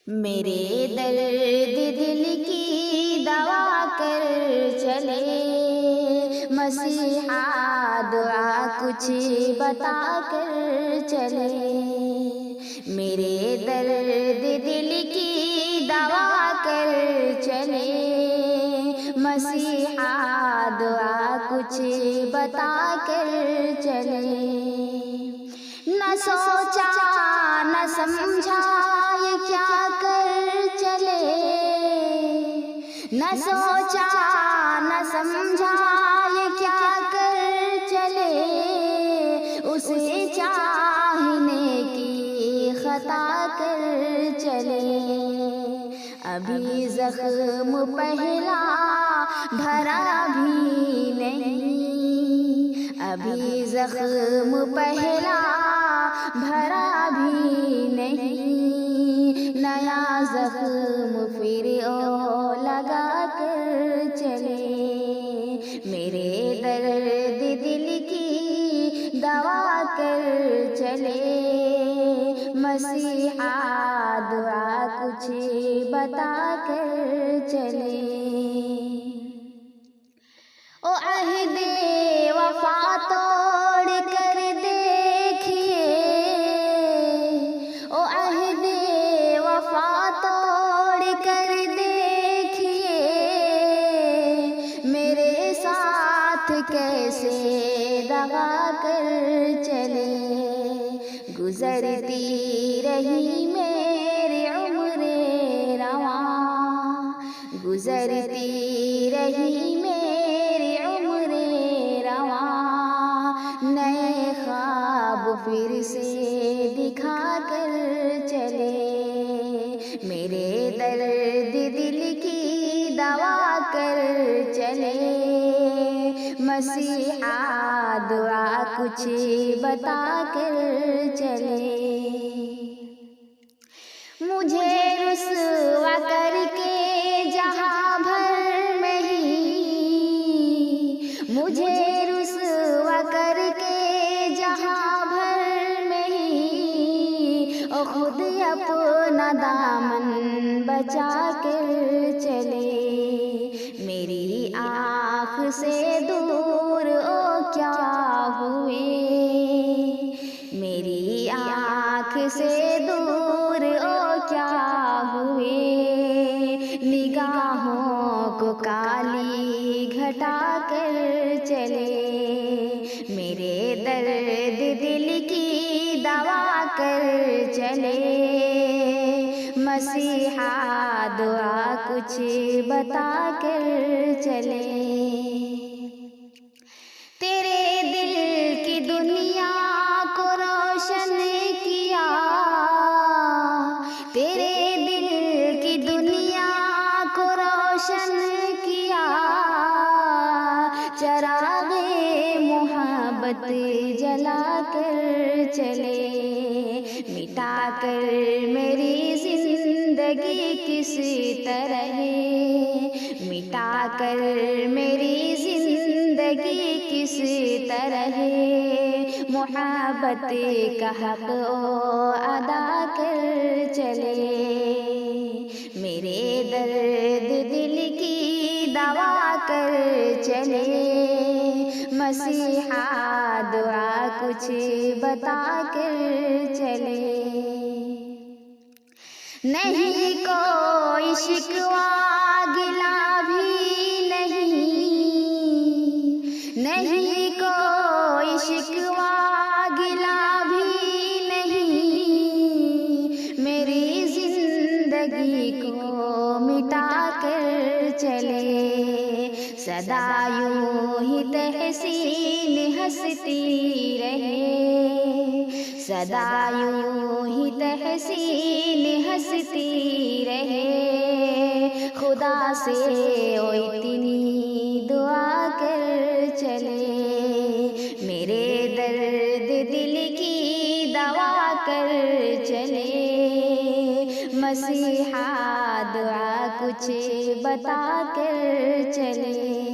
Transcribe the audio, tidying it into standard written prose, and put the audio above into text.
میرے درد دل کی دوا کر چلے، مسیحا دعا کچھ بتا کر چلے۔ میرے درد دل کی دوا کر چلے، مسیحا دعا کچھ بتا کر چلے۔ نہ سوچا نہ سمجھا یہ کیا کر چلے، نہ سوچا نہ سمجھا یہ کیا کر چلے، اسے چاہنے کی خطا کر چلے۔ ابھی زخم پہلا بھرا بھی نہیں، ابھی زخم پہلا بھرا بھی نہیں، نیا زخم پھر لگا کر چلے۔ میرے درد دل کی دوا کر چلے، مسیحا دعا کچھ بتا کر چلے۔ او عہد وفا توڑ کر دیکھیے، او عہد وفا توڑ کر دیکھیے، میرے ساتھ کیسے دغا کر چلے۔ گزرتی رہی میری عمر رواں، گزرتی رہی میری عمر رواں، نئے خواب پھر سے دکھا کر چلے۔ میرے درد دل کی دوا کر چلے، مسیحا دعا کچھ بتا کر چلے۔ مجھے رسوا کر کے جہاں بھر میں ہی، مجھے رسوا کر کے جہاں بھر میں ہی، او خود اپنا دامن بچا کر چلے۔ میری آنکھ سے دور او کیا ہوئے، میری آنکھ سے دور او کیا ہوئے، نگاہوں کو کالی گھٹا کر چلے۔ میرے درد دل کی دوا کر چلے، مسیحا دعا کچھ بتا کر چلے۔ تیرے دل کی دنیا کو روشن کیا، تیرے دل کی دنیا کو روشن کیا، چراغ محبت جلا کر چلے۔ مٹا کر میری زندگی کس طرح، مٹا کر میری زندگی کس طرح، محبت کا حق ادا کر چلے۔ میرے درد دل کی دوا کر چلے، مسیحا دعا کچھ بتا کر چلے۔ نہیں کوئی شکوہ گلہ بھی نہیں، نہیں کوئی شکوہ گلہ بھی نہیں، میری زندگی کو مٹا کر چلے۔ سدا یوں ہی تحسین ہنستی رہے، سدا یوں ہی تحسین ہنستی رہے، خدا سے او اتنی دعا کر چلے۔ میرے درد دل کی دوا کر چلے، مسیحا دعا کچھ بتا کر چلے۔